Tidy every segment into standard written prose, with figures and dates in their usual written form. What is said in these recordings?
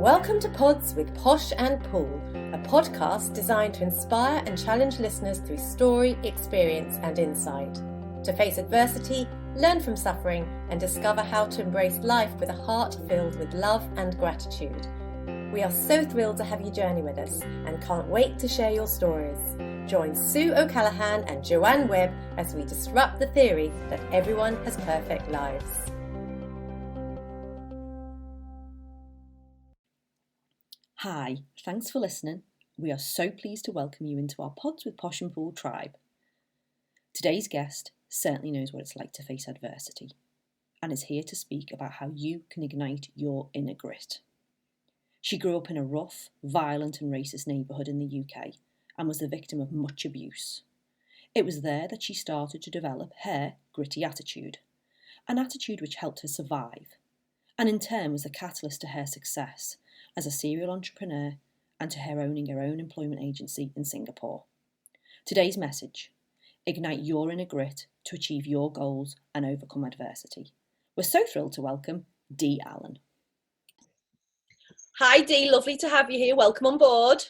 Welcome to Pods with Posh and Paul, a podcast designed to inspire and challenge listeners through story, experience and insight. To face adversity, learn from suffering and discover how to embrace life with a heart filled with love and gratitude. We are so thrilled to have you journey with us and can't wait to share your stories. Join Sue O'Callaghan and Joanne Webb as we disrupt the theory that everyone has perfect lives. Hi, thanks for listening. We are so pleased to welcome you into our Pods with Posh and Paul tribe. Today's guest certainly knows what it's like to face adversity and is here to speak about how you can ignite your inner grit. She grew up in a rough, violent and racist neighbourhood in the UK and was the victim of much abuse. It was there that she started to develop her gritty attitude, an attitude which helped her survive, and in turn was the catalyst to her success as a serial entrepreneur and to her owning her own employment agency in Singapore. Today's message: ignite your inner grit to achieve your goals and overcome adversity. We're so thrilled to welcome Dee Allan. Hi Dee, lovely to have you here. Welcome on board.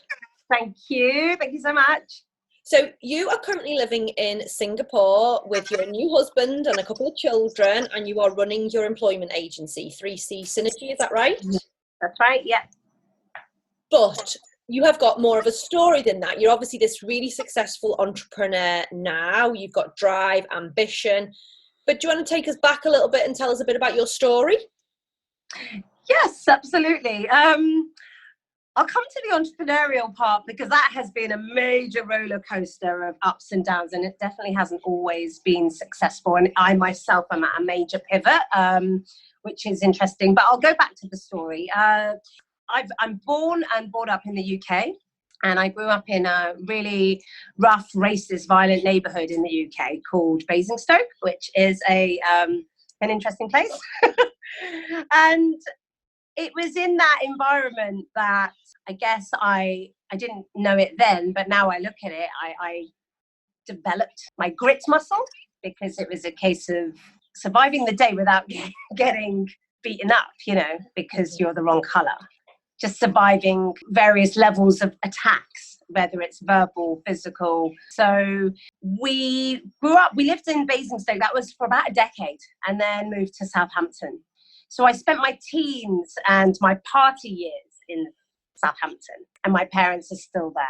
Thank you so much. So you are currently living in Singapore with your new husband and a couple of children, and you are running your employment agency, 3C Synergy, is that right? That's right, yeah. But you have got more of a story than that. You're obviously this really successful entrepreneur now. You've got drive, ambition. But do you want to take us back a little bit and tell us a bit about your story? Yes, absolutely. I'll come to the entrepreneurial part because that has been a major roller coaster of ups and downs, and it definitely hasn't always been successful. And I myself am at a major pivot, which is interesting. But I'll go back to the story. I'm born and brought up in the UK, and I grew up in a really rough, racist, violent neighbourhood in the UK called Basingstoke, which is an interesting place. And it was in that environment that I guess I didn't know it then, but now I look at it, I developed my grit muscle, because it was a case of surviving the day without getting beaten up, because you're the wrong colour. Just surviving various levels of attacks, whether it's verbal, physical. So we lived in Basingstoke, that was for about a decade, and then moved to Southampton. So I spent my teens and my party years in Southampton, and my parents are still there.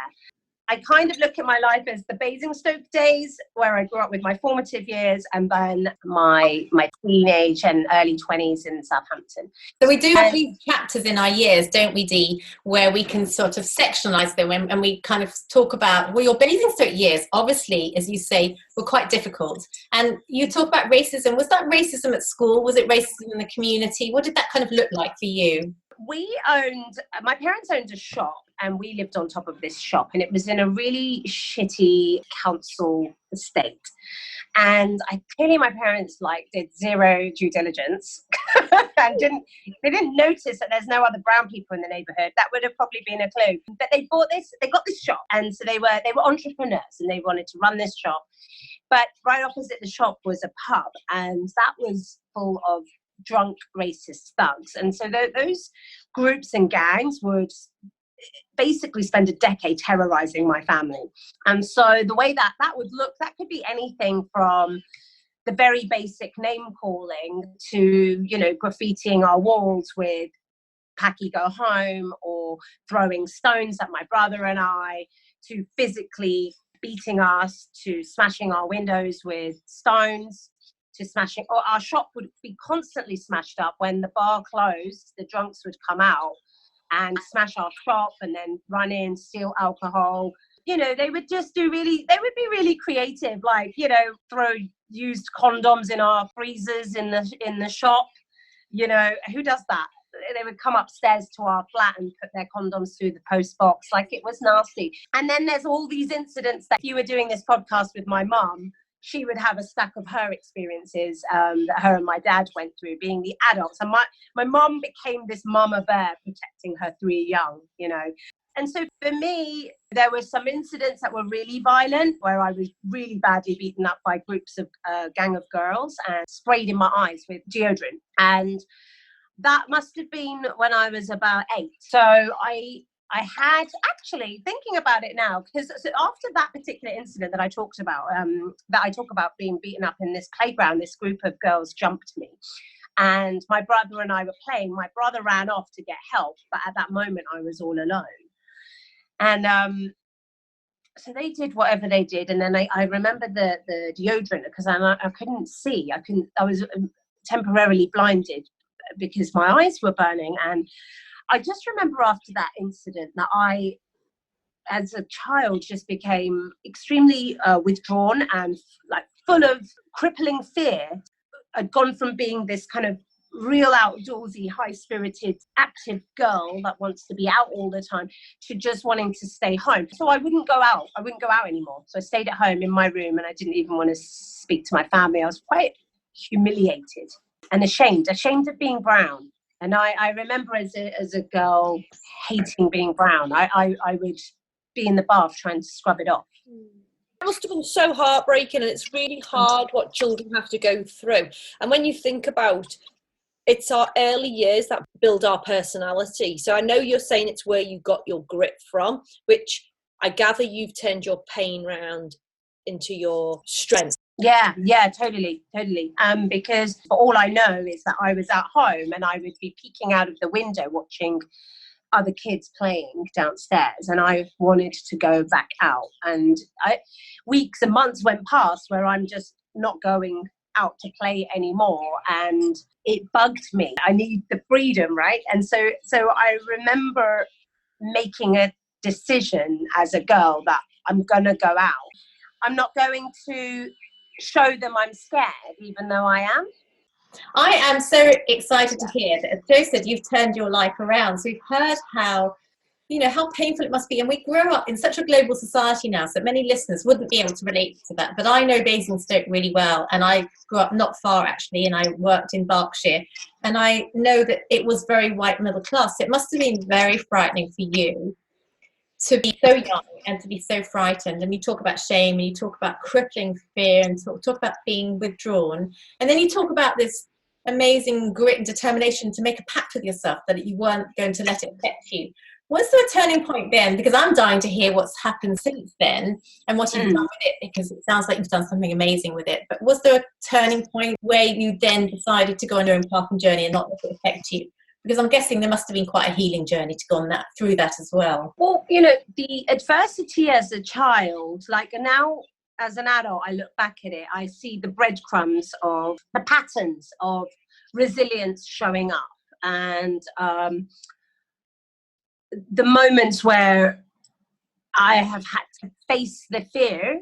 I kind of look at my life as the Basingstoke days, where I grew up with my formative years, and then my teenage and early 20s in Southampton. So we do have these chapters in our years, don't we, Dee, where we can sort of sectionalise them and we kind of talk about, well, your Basingstoke years, obviously, as you say, were quite difficult. And you talk about racism. Was that racism at school? Was it racism in the community? What did that kind of look like for you? My parents owned a shop, and we lived on top of this shop, and it was in a really shitty council estate. And clearly my parents did zero due diligence and they didn't notice that there's no other brown people in the neighbourhood. That would have probably been a clue. But they got this shop, and so they were entrepreneurs, and they wanted to run this shop. But right opposite the shop was a pub, and that was full of drunk racist thugs. And so those groups and gangs would basically spend a decade terrorizing my family. And so the way that would look, that could be anything from the very basic name calling to, graffitiing our walls with "Packy go home," or throwing stones at my brother and I, to physically beating us, to smashing our windows with stones, to smashing, or our shop would be constantly smashed up. When the bar closed, the drunks would come out and smash our shop and then run in, steal alcohol. They would be really creative, throw used condoms in our freezers in the shop. Who does that? They would come upstairs to our flat and put their condoms through the post box. It was nasty. And then there's all these incidents that, if you were doing this podcast with my mum, she would have a stack of her experiences that her and my dad went through being the adults. And my mum became this mama bear protecting her three young, And so for me, there were some incidents that were really violent, where I was really badly beaten up by groups of gang of girls and sprayed in my eyes with deodorant. And That must have been when I was about 8. So I had actually, thinking about it now, because after that particular incident that I talked about, that I talk about being beaten up in this playground, this group of girls jumped me. And my brother and I were playing. My brother ran off to get help, but at that moment I was all alone. And so they did whatever they did. And then I remember the deodorant, because I couldn't see. I was temporarily blinded because my eyes were burning. And I just remember after that incident that I, as a child, just became extremely withdrawn and like full of crippling fear. I'd gone from being this kind of real outdoorsy, high-spirited, active girl that wants to be out all the time to just wanting to stay home. So I wouldn't go out. I wouldn't go out anymore. So I stayed at home in my room, and I didn't even want to speak to my family. I was quite humiliated and ashamed of being brown. And I remember as a girl hating being brown. I would be in the bath trying to scrub it off. It must have been so heartbreaking, and it's really hard what children have to go through. And when you think about, it's our early years that build our personality. So I know you're saying it's where you got your grit from, which I gather you've turned your pain round into your strength. Yeah, totally. Because all I know is that I was at home and I would be peeking out of the window watching other kids playing downstairs, and I wanted to go back out. And weeks and months went past where I'm just not going out to play anymore, and it bugged me. I need the freedom, right? And so I remember making a decision as a girl that I'm gonna go out. I'm not going to show them I'm scared, even though I am. I am so excited to hear that, as Jo said, you've turned your life around. So we've heard how, how painful it must be. And we grow up in such a global society now, so many listeners wouldn't be able to relate to that. But I know Basingstoke really well. And I grew up not far, actually, and I worked in Berkshire. And I know that it was very white middle class. It must have been very frightening for you to be so young and to be so frightened. And you talk about shame, and you talk about crippling fear, and talk about being withdrawn. And then you talk about this amazing grit and determination to make a pact with yourself that you weren't going to let it affect you. Was there a turning point then? Because I'm dying to hear what's happened since then and what you've done with it, because it sounds like you've done something amazing with it. But was there a turning point where you then decided to go on your own path and journey and not let it affect you? Because I'm guessing there must have been quite a healing journey to go on through that as well. Well, the adversity as a child, like now as an adult, I look back at it, I see the breadcrumbs of the patterns of resilience showing up, and the moments where I have had to face the fear,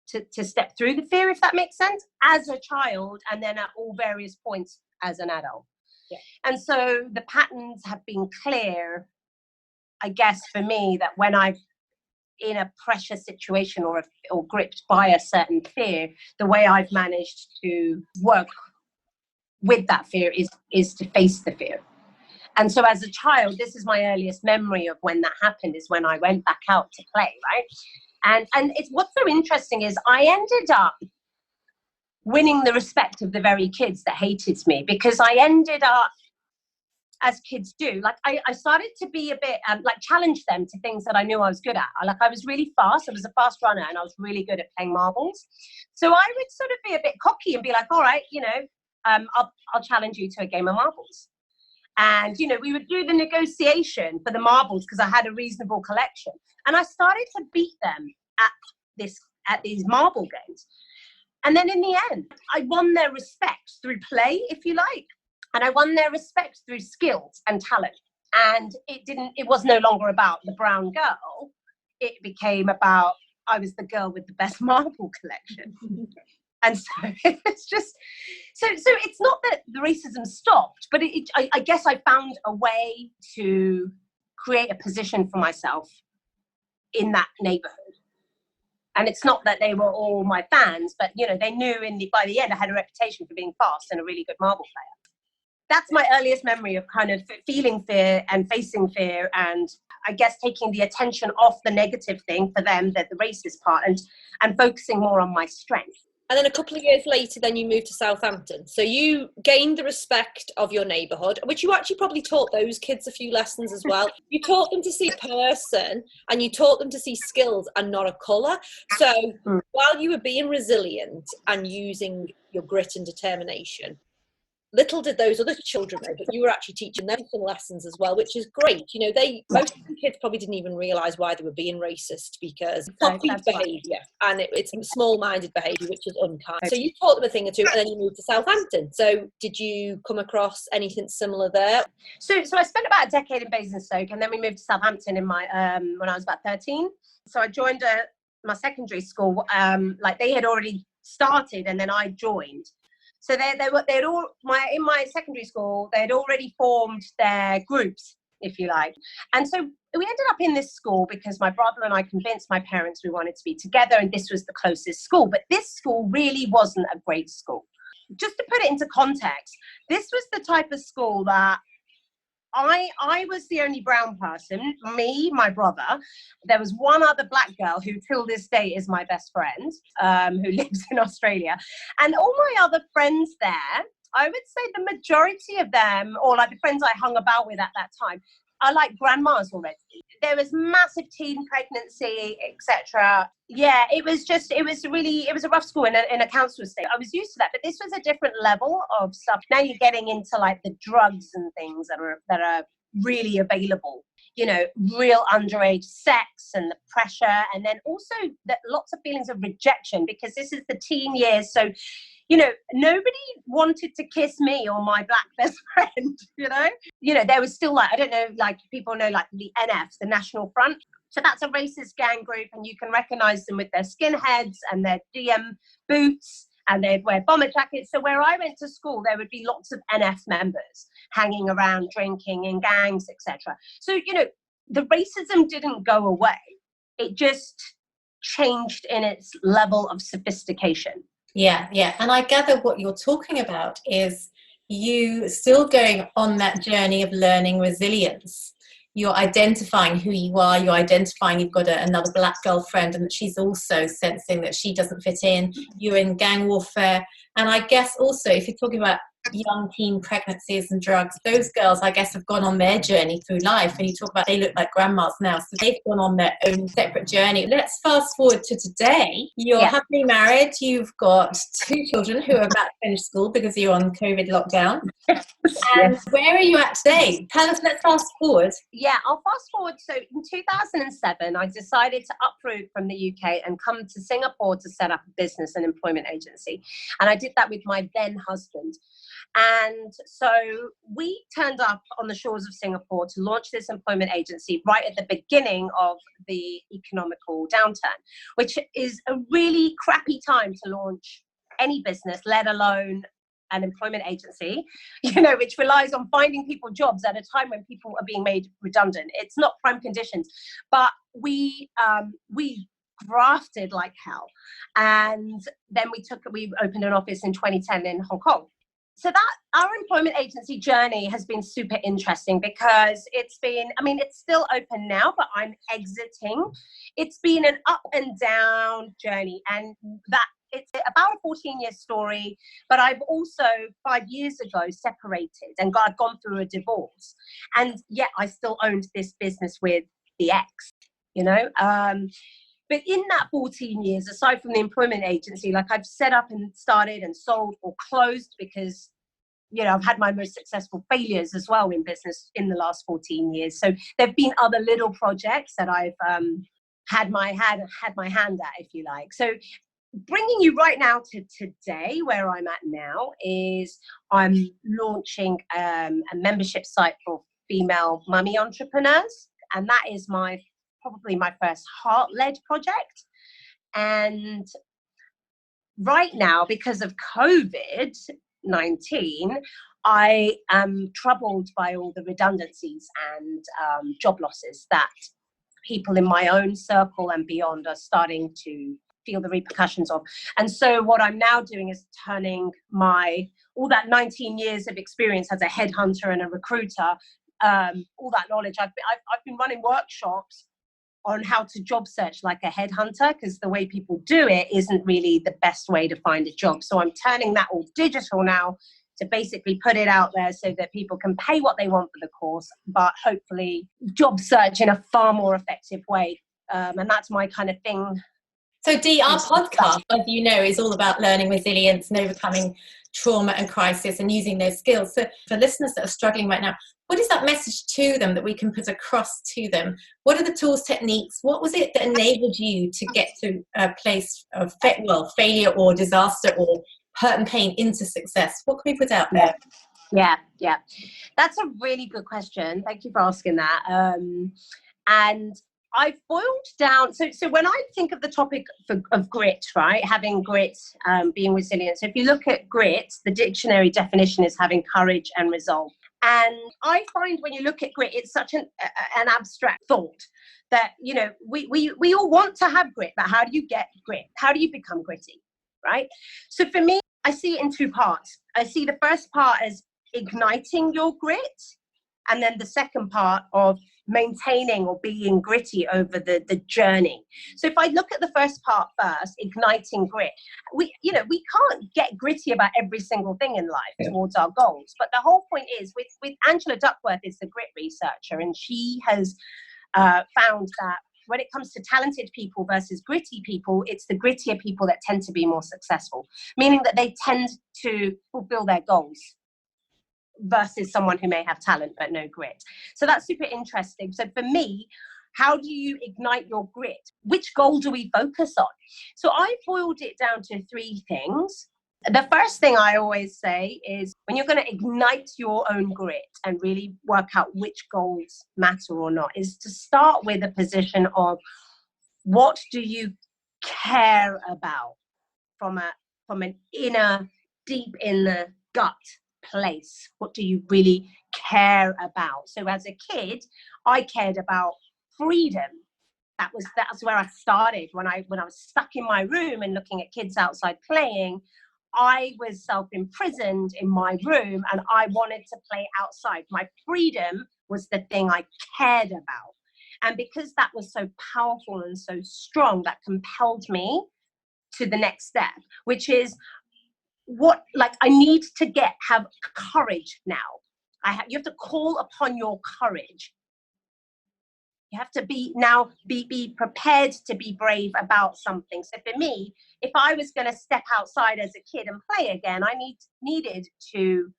to step through the fear, if that makes sense, as a child, and then at all various points as an adult. Yeah. And so the patterns have been clear, I guess, for me, that when I'm in a pressure situation or gripped by a certain fear, the way I've managed to work with that fear is to face the fear. And so as a child, this is my earliest memory of when that happened, is when I went back out to play, right? And it's what's so interesting is I ended up winning the respect of the very kids that hated me, because I ended up, as kids do, like I started to be a bit challenge them to things that I knew I was good at. I was really fast. I was a fast runner, and I was really good at playing marbles. So I would sort of be a bit cocky and be like, all right, I'll challenge you to a game of marbles. And, we would do the negotiation for the marbles because I had a reasonable collection. And I started to beat them at these marble games. And then in the end, I won their respect through play, if you like. And I won their respect through skills and talent. And it was no longer about the brown girl. It became about, I was the girl with the best marble collection. And so it's just, so it's not that the racism stopped, but I guess I found a way to create a position for myself in that neighbourhood. And it's not that they were all my fans, but, they knew by the end I had a reputation for being fast and a really good marble player. That's my earliest memory of kind of feeling fear and facing fear, and I guess taking the attention off the negative thing for them, the racist part, and focusing more on my strength. And then a couple of years later, then you moved to Southampton. So you gained the respect of your neighbourhood, which you actually probably taught those kids a few lessons as well. You taught them to see a person, and you taught them to see skills and not a colour. So while you were being resilient and using your grit and determination, little did those other children know, but you were actually teaching them some lessons as well, which is great. You know, most of the kids probably didn't even realise why they were being racist, because copied behaviour, and it's small-minded behaviour, which is unkind. So you taught them a thing or two, and then you moved to Southampton. So did you come across anything similar there? So I spent about a decade in Basingstoke, and then we moved to Southampton in my when I was about 13. So I joined my secondary school, like they had already started, and then I joined. So in my secondary school, they had already formed their groups, if you like. And so we ended up in this school because my brother and I convinced my parents we wanted to be together, and this was the closest school. But this school really wasn't a great school. Just to put it into context, this was the type of school that I was the only brown person, me, my brother. There was one other black girl who till this day is my best friend, who lives in Australia. And all my other friends there, I would say the majority of them, or like the friends I hung about with at that time, are like grandmas already. There was massive teen pregnancy, etc. Yeah, it was a rough school in a council estate. I was used to that, but this was a different level of stuff. Now you're getting into like the drugs and things that are really available. You know, real underage sex and the pressure, and then also lots of feelings of rejection, because this is the teen years. So, you know, nobody wanted to kiss me or my black best friend, you know, there was still like, I don't know, like people know like the NFs, the National Front. So that's a racist gang group, and you can recognize them with their skinheads and their DM boots, and they'd wear bomber jackets. So where I went to school, there would be lots of NF members hanging around, drinking in gangs, etc. So, you know, the racism didn't go away. It just changed in its level of sophistication. Yeah. And I gather what you're talking about is you still going on that journey of learning resilience. You're identifying who you are, you're identifying you've got another black girlfriend, and that she's also sensing that she doesn't fit in. You're in gang warfare. And I guess also, if you're talking about young teen pregnancies and drugs, those girls, I guess, have gone on their journey through life. And you talk about they look like grandmas now, so they've gone on their own separate journey. Let's fast forward to today. You're happily married. You've got 2 children who are about to finish school because you're on COVID lockdown. And where are you at today? Tell us, let's fast forward. Yeah, I'll fast forward. So in 2007, I decided to uproot from the UK and come to Singapore to set up a business and employment agency. And I did that with my then husband. And so we turned up on the shores of Singapore to launch this employment agency right at the beginning of the economical downturn, which is a really crappy time to launch any business, let alone an employment agency, you know, which relies on finding people jobs at a time when people are being made redundant. It's not prime conditions, but we grafted like hell. And then we opened an office in 2010 in Hong Kong. So that our employment agency journey has been super interesting, because it's still open now, but I'm exiting. It's been an up and down journey, and that it's about a 14-year story. But I've also 5 years ago separated, and I've gone through a divorce, and yet I still owned this business with the ex, you know. But in that 14 years, aside from the employment agency, like I've set up and started and sold or closed, because, you know, I've had my most successful failures as well in business in the last 14 years. So there've been other little projects that I've had my hand at, if you like. So bringing you right now to today, where I'm at now, is I'm launching a membership site for female mummy entrepreneurs. And that is probably my first heart-led project. And right now, because of COVID-19, I am troubled by all the redundancies and job losses that people in my own circle and beyond are starting to feel the repercussions of. And so what I'm now doing is turning all that 19 years of experience as a headhunter and a recruiter, all that knowledge. I've been running workshops on how to job search like a headhunter, because the way people do it isn't really the best way to find a job. So I'm turning that all digital now to basically put it out there so that people can pay what they want for the course, but hopefully job search in a far more effective way. And that's my kind of thing. So Dee, our podcast, as you know, is all about learning resilience and overcoming trauma and crisis and using those skills. So for listeners that are struggling right now, what is that message to them that we can put across to them? What are the tools, techniques? What was it that enabled you to get to a place of failure or disaster or hurt and pain into success? What can we put out there? Yeah. That's a really good question. Thank you for asking that. And I've boiled down, so when I think of the topic of grit, right, having grit, being resilient. So if you look at grit, the dictionary definition is having courage and resolve. And I find when you look at grit, it's such an abstract thought that, you know, we all want to have grit, but how do you get grit? How do you become gritty, right? So for me, I see it in two parts. I see the first part as igniting your grit, and then the second part of maintaining or being gritty over the journey. So if I look at the first part first, igniting grit, we can't get gritty about every single thing in life towards our goals. But the whole point is with Angela Duckworth is the grit researcher, and she has found that when it comes to talented people versus gritty people, it's the grittier people that tend to be more successful, meaning that they tend to fulfill their goals versus someone who may have talent but no grit. So that's super interesting. So for me, how do you ignite your grit? Which goal do we focus on? So I boiled it down to three things. The first thing I always say is when you're going to ignite your own grit and really work out which goals matter or not, is to start with a position of what do you care about from an inner, deep in the gut place. What do you really care about? So as a kid, I cared about freedom. That's where I started. When I was stuck in my room and looking at kids outside playing, I was self-imprisoned in my room and I wanted to play outside. My freedom was the thing I cared about. And because that was so powerful and so strong, that compelled me to the next step, which is I need to have courage now. You have to call upon your courage. You have to be prepared to be brave about something. So for me, if I was going to step outside as a kid and play again, I needed to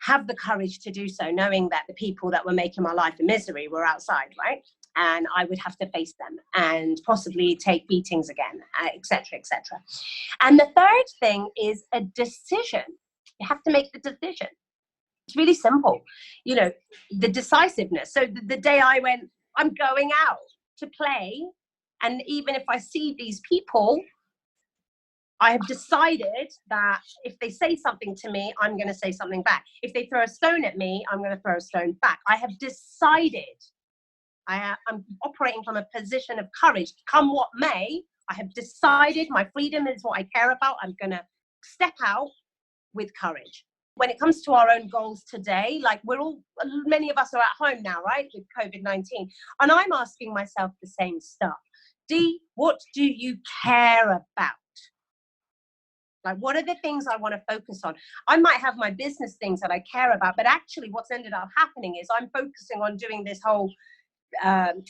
have the courage to do so, knowing that the people that were making my life a misery were outside, right? And I would have to face them and possibly take beatings again, etc., etc. And the third thing is a decision. You have to make the decision. It's really simple, you know, the decisiveness. So the day I went, I'm going out to play, and even if I see these people, I have decided that if they say something to me, I'm going to say something back. If they throw a stone at me, I'm going to throw a stone back. I have decided. I'm operating from a position of courage. Come what may, I have decided my freedom is what I care about. I'm going to step out with courage. When it comes to our own goals today, like many of us are at home now, right, with COVID-19. And I'm asking myself the same stuff. Dee, what do you care about? Like, what are the things I want to focus on? I might have my business things that I care about, but actually what's ended up happening is I'm focusing on doing this whole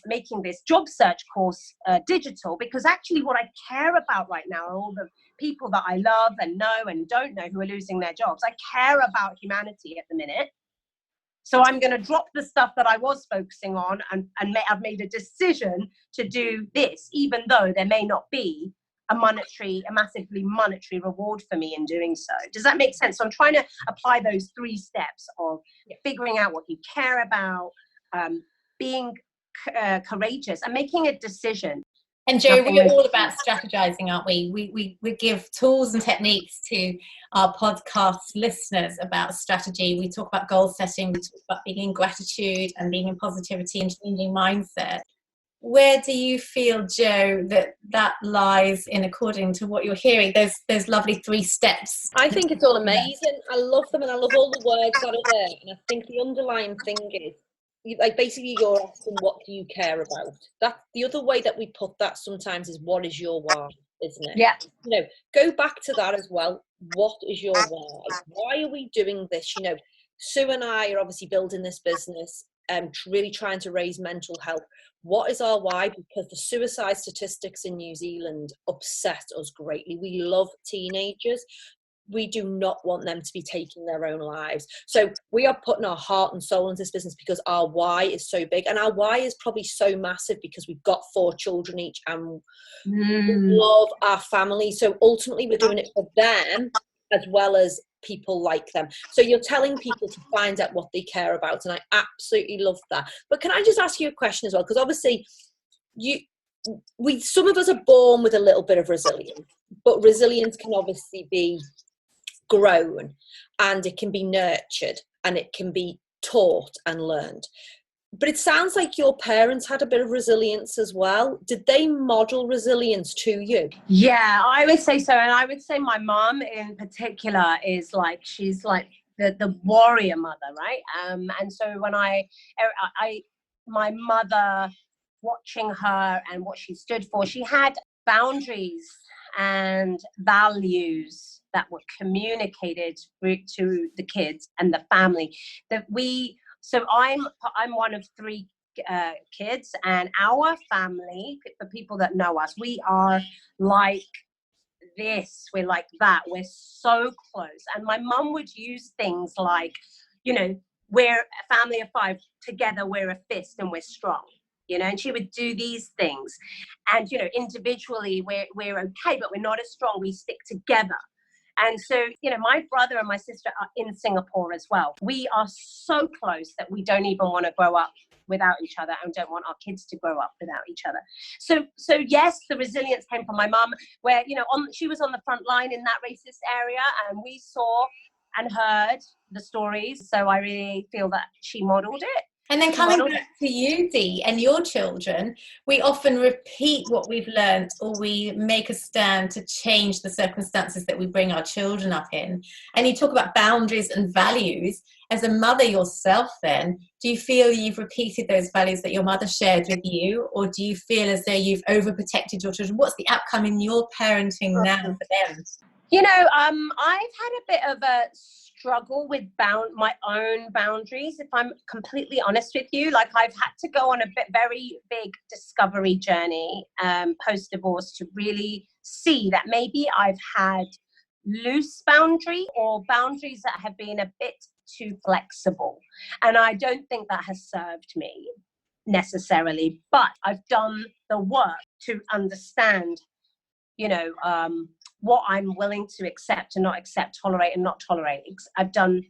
making this job search course digital, because actually what I care about right now are all the people that I love and know and don't know who are losing their jobs. I care about humanity at the minute. So I'm going to drop the stuff that I was focusing on and I've made a decision to do this, even though there may not be a massively monetary reward for me in doing so. Does that make sense? So I'm trying to apply those three steps of figuring out what you care about, being courageous and making a decision. And Jo, we're all about strategizing, aren't we? We give tools and techniques to our podcast listeners about strategy. We talk about goal setting, we talk about being in gratitude and being in positivity and changing mindset. Where do you feel, Jo, that lies in according to what you're hearing? Those lovely 3 steps. I think it's all amazing. I love them and I love all the words that are there. And I think the underlying thing is like basically you're asking, what do you care about? That the other way that we put that sometimes is, what is your why, isn't it? Yeah. You know, go back to that as well. What is your why? Why are we doing this? You know, Sue and I are obviously building this business and really trying to raise mental health. What is our why? Because the suicide statistics in New Zealand upset us greatly. We love teenagers. We do not want them to be taking their own lives. So we are putting our heart and soul into this business because our why is so big. And our why is probably so massive because we've got 4 children each and we love our family. So ultimately we're doing it for them as well as people like them. So you're telling people to find out what they care about. And I absolutely love that. But can I just ask you a question as well? Because obviously some of us are born with a little bit of resilience, but resilience can obviously be grown, and it can be nurtured, and it can be taught and learned. But it sounds like your parents had a bit of resilience as well. Did they model resilience to you? Yeah, I would say so. And I would say my mom in particular is like, she's like the warrior mother, right? And so when my mother, watching her and what she stood for, she had boundaries and values that were communicated to the kids and the family. So I'm one of 3 kids, and our family, for people that know us, we are like this, we're like that, we're so close. And my mum would use things like, you know, we're a family of 5, together we're a fist and we're strong. You know, and she would do these things. And, you know, individually we're okay, but we're not as strong. We stick together. And so, you know, my brother and my sister are in Singapore as well. We are so close that we don't even want to grow up without each other and don't want our kids to grow up without each other. So yes, the resilience came from my mum, where, you know, she was on the front line in that racist area, and we saw and heard the stories. So I really feel that she modelled it. And then coming back to you, Dee, and your children, we often repeat what we've learned, or we make a stand to change the circumstances that we bring our children up in. And you talk about boundaries and values. As a mother yourself then, do you feel you've repeated those values that your mother shared with you, or do you feel as though you've overprotected your children? What's the outcome in your parenting now for them? You know, I've had a bit of a struggle with my own boundaries, if I'm completely honest with you. Like, I've had to go on a very big discovery journey post-divorce to really see that maybe I've had loose boundary or boundaries that have been a bit too flexible. And I don't think that has served me necessarily, but I've done the work to understand, you know, what I'm willing to accept and not accept, tolerate and not tolerate. I've done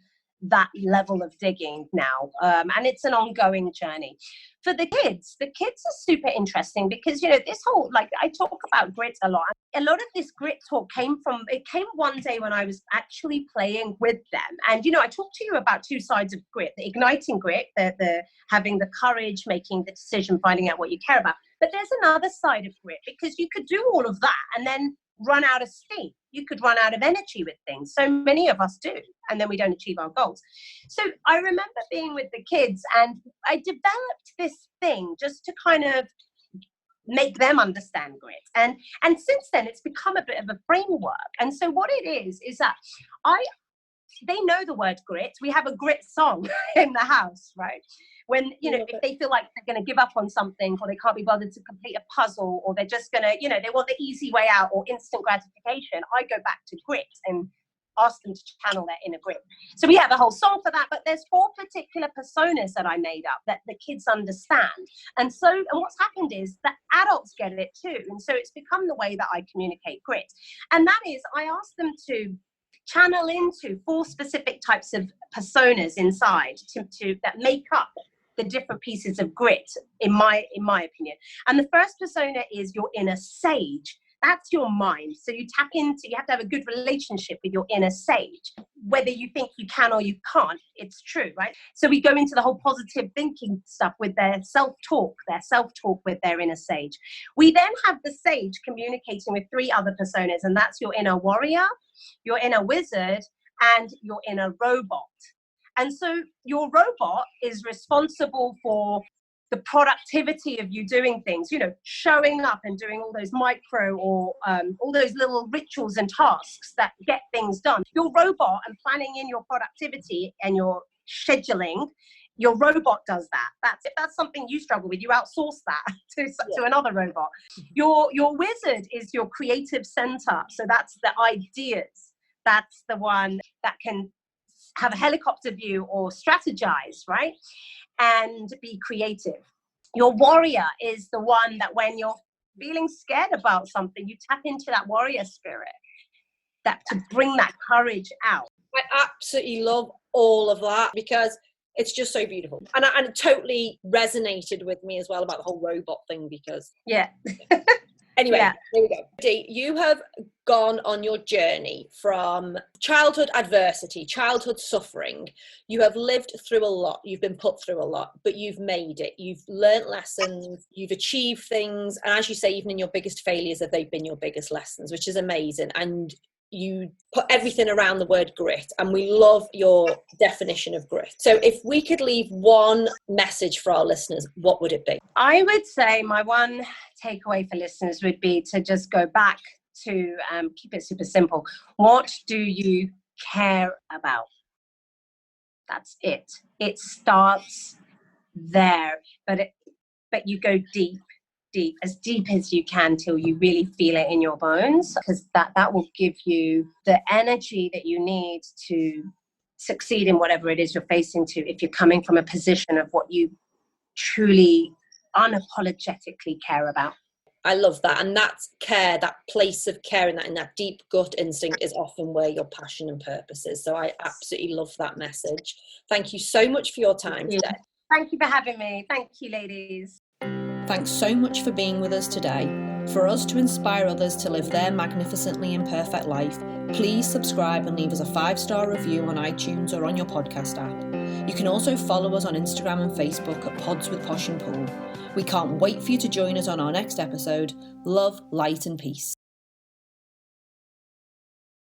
that level of digging now. And it's an ongoing journey. For the kids are super interesting because, you know, this whole, like, I talk about grit a lot. A lot of this grit talk came one day when I was actually playing with them. And, you know, I talked to you about 2 sides of grit, the igniting grit, the having the courage, making the decision, finding out what you care about. But there's another side of grit, because you could do all of that and then run out of steam. You could run out of energy with things. So many of us do, and then we don't achieve our goals. So I remember being with the kids, and I developed this thing just to kind of make them understand grit. And since then, it's become a bit of a framework. And so what it is that they know the word grit. We have a grit song in the house, right? When, you know, if they feel like they're going to give up on something, or they can't be bothered to complete a puzzle, or they're just going to, you know, they want the easy way out or instant gratification, I go back to grit and ask them to channel their inner grit. So we have a whole song for that, but there's 4 particular personas that I made up that the kids understand. And what's happened is that adults get it too. And so it's become the way that I communicate grit. And that is, I ask them to channel into 4 specific types of personas inside that make up the different pieces of grit, in my opinion. And the first persona is your inner sage. That's your mind. So you have to have a good relationship with your inner sage. Whether you think you can or you can't, it's true, right? So we go into the whole positive thinking stuff with their self-talk with their inner sage. We then have the sage communicating with 3 other personas, and that's your inner warrior, your inner wizard, and your inner robot. And so your robot is responsible for the productivity of you doing things, you know, showing up and doing all those micro or all those little rituals and tasks that get things done. Your robot and planning in your productivity and your scheduling, your robot does that. If that's something you struggle with, you outsource that to another robot. Your wizard is your creative center. So that's the ideas. That's the one that can have a helicopter view or strategize, right? And be creative. Your warrior is the one that when you're feeling scared about something, you tap into that warrior spirit to bring that courage out. I absolutely love all of that because it's just so beautiful. And it totally resonated with me as well about the whole robot thing because... Yeah. Anyway, Here we go. Dee, you have gone on your journey from childhood adversity, childhood suffering. You have lived through a lot. You've been put through a lot, but you've made it. You've learnt lessons. You've achieved things. And as you say, even in your biggest failures, they've been your biggest lessons, which is amazing. And you put everything around the word grit, and we love your definition of grit. So if we could leave one message for our listeners, what would it be? I would say my one takeaway for listeners would be to just go back to keep it super simple. What do you care about? That's it. It starts there, but you go deep as you can till you really feel it in your bones, because that will give you the energy that you need to succeed in whatever it is you're facing to, if you're coming from a position of what you truly unapologetically care about. I love that. And that care, that place of care and that deep gut instinct is often where your passion and purpose is. So I absolutely love that message. Thank you so much for your time today. Thank you for having me. Thank you, ladies. Thanks so much for being with us today. For us to inspire others to live their magnificently imperfect life, please subscribe and leave us a 5-star review on iTunes or on your podcast app. You can also follow us on Instagram and Facebook at Pods with Posh and Pool. We can't wait for you to join us on our next episode. Love, light and peace.